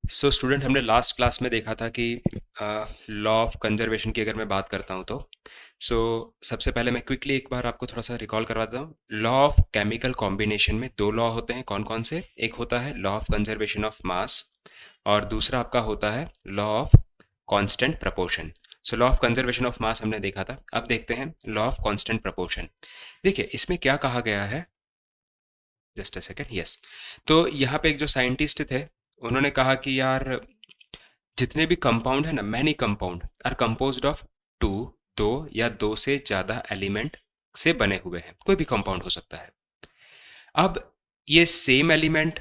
So student, हमने last class में देखा था कि लॉ ऑफ कंजर्वेशन की अगर मैं बात करता हूँ तो सबसे पहले मैं क्विकली एक बार आपको थोड़ा सा रिकॉल करवाता हूँ। लॉ ऑफ केमिकल कॉम्बिनेशन में दो लॉ होते हैं। कौन कौन से? एक होता है law of conservation of mass और दूसरा आपका होता है law of constant proportion. So law of conservation of mass हमने देखा था। अब देखते हैं लॉ ऑफ कांस्टेंट प्रपोर्शन। देखिए इसमें क्या कहा गया है। Just a second. यस, तो यहाँ पे एक जो साइंटिस्ट थे उन्होंने कहा कि यार जितने भी कंपाउंड है ना, many compound are composed of two, दो या दो से ज्यादा एलिमेंट से बने हुए हैं। कोई भी कंपाउंड हो सकता है। अब ये same element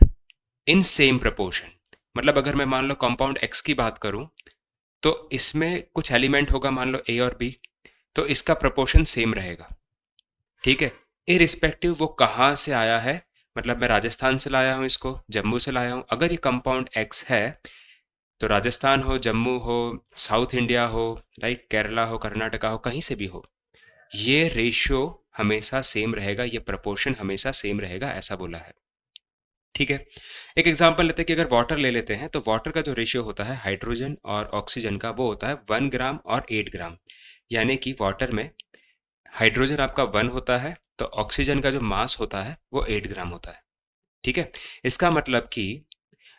in same proportion, मतलब अगर मैं मान लो कंपाउंड एक्स की बात करूं तो इसमें कुछ एलिमेंट होगा, मान लो ए और बी, तो इसका प्रपोर्शन सेम रहेगा। ठीक है, इरिस्पेक्टिव वो कहाँ से आया है। मतलब मैं राजस्थान से लाया हूँ, इसको जम्मू से लाया हूँ, अगर ये कंपाउंड एक्स है तो राजस्थान हो, जम्मू हो, साउथ इंडिया हो, राइट, केरला हो, कर्नाटका हो, कहीं से भी हो, ये रेशियो हमेशा सेम रहेगा, ये प्रपोर्शन हमेशा सेम रहेगा, ऐसा बोला है। ठीक है, एक एग्जांपल लेते हैं कि अगर वाटर ले लेते हैं तो वाटर का जो रेशियो होता है हाइड्रोजन और ऑक्सीजन का, वो होता है 1 ग्राम और 8 ग्राम। यानी कि वाटर में हाइड्रोजन आपका 1 होता है तो ऑक्सीजन का जो मास होता है वो 8 ग्राम होता है। ठीक है, इसका मतलब कि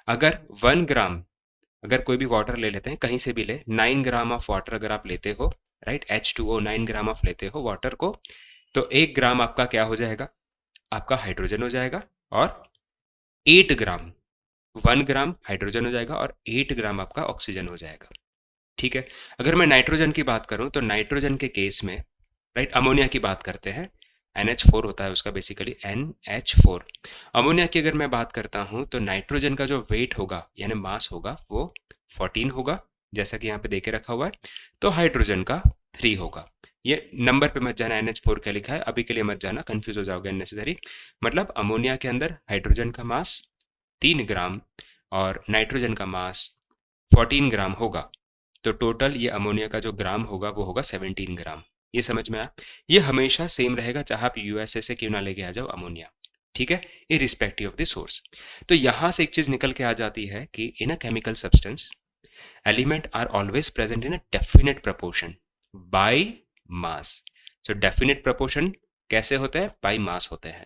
अगर 1 ग्राम, अगर कोई भी वाटर ले लेते हैं, कहीं से भी ले, 9 ग्राम ऑफ वाटर अगर आप लेते हो, राइट, H2O 9 ग्राम ऑफ लेते हो वाटर को, तो 1 ग्राम आपका क्या हो जाएगा? आपका हाइड्रोजन हो जाएगा। और 8 ग्राम, 1 ग्राम हाइड्रोजन हो जाएगा और 8 ग्राम आपका ऑक्सीजन हो जाएगा। ठीक है, अगर मैं नाइट्रोजन की बात करूं तो नाइट्रोजन के केस में, राइट, अमोनिया की बात करते हैं, NH4 होता है उसका, बेसिकली NH4। अमोनिया की अगर मैं बात करता हूं तो नाइट्रोजन का जो वेट होगा यानी मास होगा वो 14 होगा, जैसा कि यहाँ पे देके रखा हुआ है। तो हाइड्रोजन का 3 होगा। ये नंबर पे मत जाना NH4 क्या लिखा है, अभी के लिए मत जाना, कंफ्यूज हो जाओगे अननेसेसरी। मतलब अमोनिया के अंदर हाइड्रोजन का मास 3 ग्राम और नाइट्रोजन का मास 14 ग्राम होगा। तो टोटल ये अमोनिया का जो ग्राम होगा वो होगा 17 ग्राम। ये समझ में आया? ये हमेशा सेम रहेगा, चाहे आप यूएसए से क्यों ना लेके आ जाओ अमोनिया। ठीक है, इरिस्पेक्टिव ऑफ द सोर्स। तो यहां से एक चीज निकल के आ जाती है कि in a chemical substance element are always present in a definite proportion by mass. So definite proportion कैसे होते हैं? बाय मास होते हैं।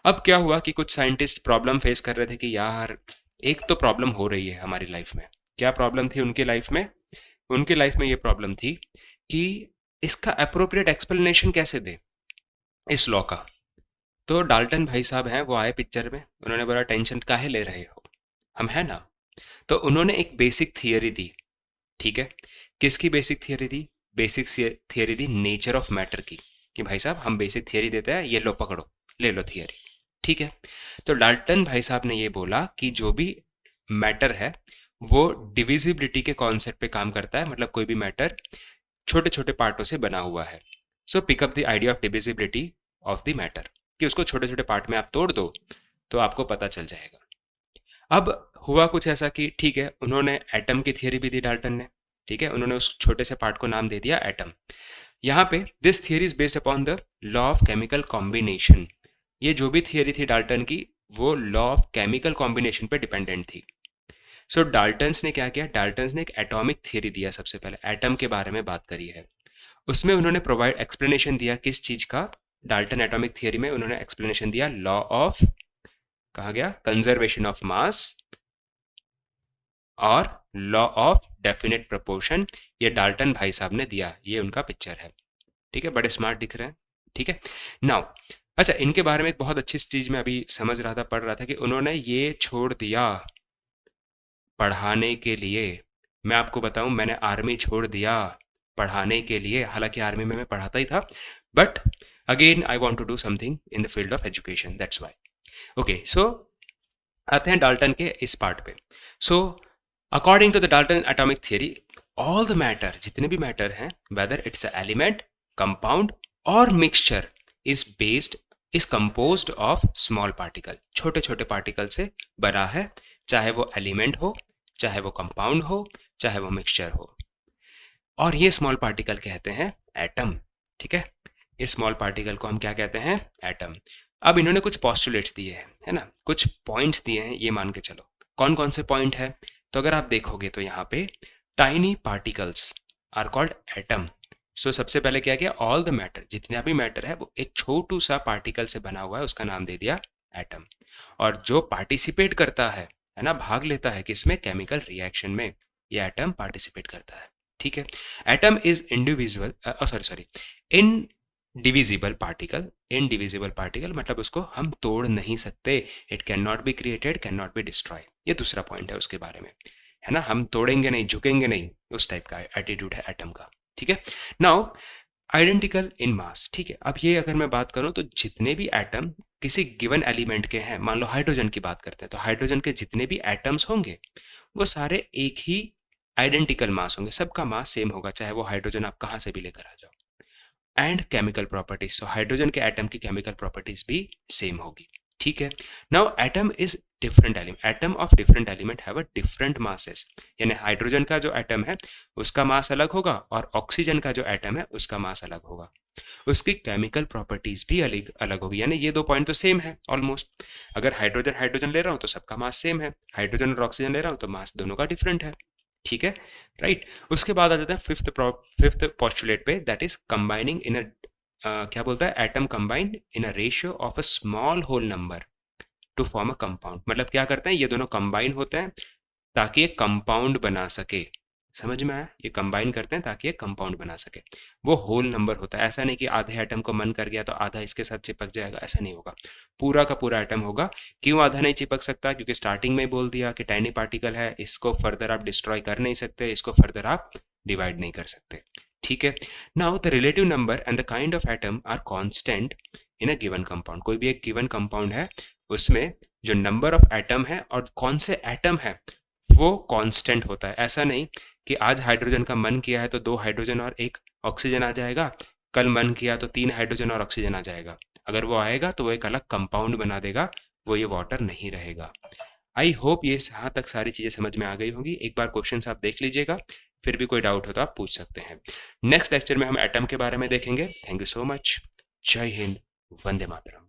अब क्या हुआ कि कुछ साइंटिस्ट प्रॉब्लम फेस कर रहे थे कि यार एक तो प्रॉब्लम हो रही है हमारी लाइफ में। क्या प्रॉब्लम थी उनकी लाइफ में? उनकी लाइफ में ये प्रॉब्लम थी कि इसका अप्रोप्रिएट एक्सप्लेनेशन कैसे दे इस लॉ का। तो डाल्टन भाई साहब हैं, वो आए पिक्चर में, उन्होंने बोला टेंशन काहे ले रहे हो, हम है ना। तो उन्होंने एक बेसिक थियरी दी। ठीक है, किसकी basic theory the? Basic theory the nature of matter की, कि भाई साहब हम बेसिक थियरी देते हैं, ये लो पकड़ो, ले लो थियरी। ठीक है, तो डाल्टन भाई साहब ने ये बोला कि जो भी मैटर है वो डिविजिबिलिटी के कॉन्सेप्ट पे काम करता है। मतलब कोई भी मैटर छोटे छोटे पार्टों से बना हुआ है। So pick up the idea of divisibility of the matter, कि उसको छोटे छोटे पार्ट में आप तोड़ दो तो आपको पता चल जाएगा। अब हुआ कुछ ऐसा कि ठीक है, उन्होंने एटम की थियरी भी दी डाल्टन ने। ठीक है, उन्होंने उस छोटे से पार्ट को नाम दे दिया एटम। यहाँ पे this theory is based upon the law of chemical combination. ये जो भी थियरी थी डाल्टन की, वो लॉ ऑफ केमिकल कॉम्बिनेशन पे डिपेंडेंट थी। सो डाल्टन्स ने क्या किया? डाल्टन्स ने एक एटॉमिक थियरी दिया, सबसे पहले एटम के बारे में बात करी है। उसमें उन्होंने प्रोवाइड एक्सप्लेनेशन दिया किस चीज का? डाल्टन एटॉमिक थियरी में उन्होंने एक्सप्लेनेशन दिया लॉ ऑफ, कहा गया, कंजर्वेशन ऑफ मास और लॉ ऑफ डेफिनेट प्रोपोर्शन। ये डाल्टन भाई साहब ने दिया, ये उनका पिक्चर है। ठीक है, बड़े स्मार्ट दिख रहे हैं। ठीक है, नाउ अच्छा, इनके बारे में एक बहुत अच्छी चीज मैं अभी समझ रहा था, पढ़ रहा था कि उन्होंने ये छोड़ दिया पढ़ाने के लिए। मैं आपको बताऊं, मैंने आर्मी छोड़ दिया पढ़ाने के लिए, हालांकि आर्मी में मैं पढ़ाता ही था, but again I want to do something in the field of education, that's why. Okay, so आते हैं डाल्टन के इस पार्ट पे। So according to the Dalton atomic theory, all the matter, जितने भी मैटर हैं, वेदर इट्स एलिमेंट, कंपाउंड और mixture, is based, is composed of small particle, छोटे छोटे पार्टिकल से बना है। चाहे वो एलिमेंट हो, चाहे वो कंपाउंड हो, चाहे वो मिक्सचर हो, और ये स्मॉल पार्टिकल कहते हैं एटम। ठीक है, इस स्मॉल पार्टिकल को हम क्या कहते हैं? एटम। अब इन्होंने कुछ पॉस्टुलेट्स दिए हैं, है ना, कुछ पॉइंट्स दिए हैं, ये मान के चलो। कौन कौन से पॉइंट है? तो अगर आप देखोगे तो यहाँ पे tiny particles are called atom. So सबसे पहले क्या किया, ऑल द मैटर, जितना भी मैटर है वो एक छोटू सा पार्टिकल से बना हुआ है, उसका नाम दे दिया एटम। और जो पार्टिसिपेट करता है ना, भाग लेता है किसमें, केमिकल रिएक्शन में, ये एटम पार्टिसिपेट करता है। ठीक है, atom is individual, sorry sorry, indivisible particle. Indivisible particle मतलब उसको हम तोड़ नहीं सकते, it can not be created, can not be destroy. ये दूसरा पॉइंट है उसके बारे में, है ना, हम तोड़ेंगे नहीं, झुकेंगे नहीं, उस टाइप का एटीट्यूड है एटम का। ठीक है, नाउ आइडेंटिकल इन मास। ठीक है, अब ये अगर मैं बात करूं तो जितने भी एटम किसी गिवन एलिमेंट के हैं, मान लो हाइड्रोजन की बात करते हैं, तो हाइड्रोजन के जितने भी एटम्स होंगे वो सारे एक ही आइडेंटिकल मास होंगे, सबका मास सेम होगा, चाहे वो हाइड्रोजन आप कहां से भी लेकर आ जाओ। एंड केमिकल प्रॉपर्टीज, तो हाइड्रोजन के एटम की केमिकल प्रॉपर्टीज भी सेम होगी। ठीक है, now atom is different element, atom of different element have a different masses, यानी हाइड्रोजन का जो एटम है उसका मास अलग होगा और ऑक्सीजन का जो एटम है उसका मास अलग होगा, उसकी केमिकल प्रॉपर्टीज भी अलग अलग होगी। यानी ये दो पॉइंट तो सेम है ऑलमोस्ट, अगर हाइड्रोजन हाइड्रोजन ले रहा हूं तो सबका मास सेम है, हाइड्रोजन और ऑक्सीजन ले रहा हूं तो मास दोनों का डिफरेंट है। ठीक है, राइट। उसके बाद आ जाता है फिफ्थ पोस्टुलेट पे, दैट इज कंबाइनिंग इन क्या बोलता है, atom combined in a ratio of a small whole number to form a compound. मतलब क्या करते हैं, ये दोनों कंबाइन होते हैं ताकि एक कंपाउंड बना सके। समझ में आया, ये कंबाइन करते हैं ताकि एक कंपाउंड बना सके। वो होल नंबर होता है, ऐसा नहीं कि आधे एटम को मन कर गया तो आधा इसके साथ चिपक जाएगा, ऐसा नहीं होगा, पूरा का पूरा एटम होगा। क्यों आधा नहीं चिपक सकता, क्योंकि स्टार्टिंग में बोल दिया कि टाइनी पार्टिकल है, इसको फर्दर आप डिस्ट्रॉय कर नहीं सकते, इसको फर्दर आप डिवाइड नहीं कर सकते। ठीक है, now the relative number and the kind of atom are constant in a given compound. कोई भी एक गिवन कंपाउंड है, उसमें जो नंबर ऑफ एटम है और कौन से एटम है वो कांस्टेंट होता है। ऐसा नहीं कि आज हाइड्रोजन का मन किया है तो 2 हाइड्रोजन और 1 ऑक्सीजन आ जाएगा, कल मन किया तो 3 हाइड्रोजन और ऑक्सीजन आ जाएगा। अगर वो आएगा तो वो एक अलग कंपाउंड बना देगा, वो ये वाटर नहीं रहेगा। आई होप ये यहाँ तक सारी चीज़ें समझ में आ गई होंगी। एक बार क्वेश्चंस आप देख लीजिएगा, फिर भी कोई डाउट हो तो आप पूछ सकते हैं। नेक्स्ट लेक्चर में हम एटम के बारे में देखेंगे। Thank you so much. जय हिंद, वंदे मातरम।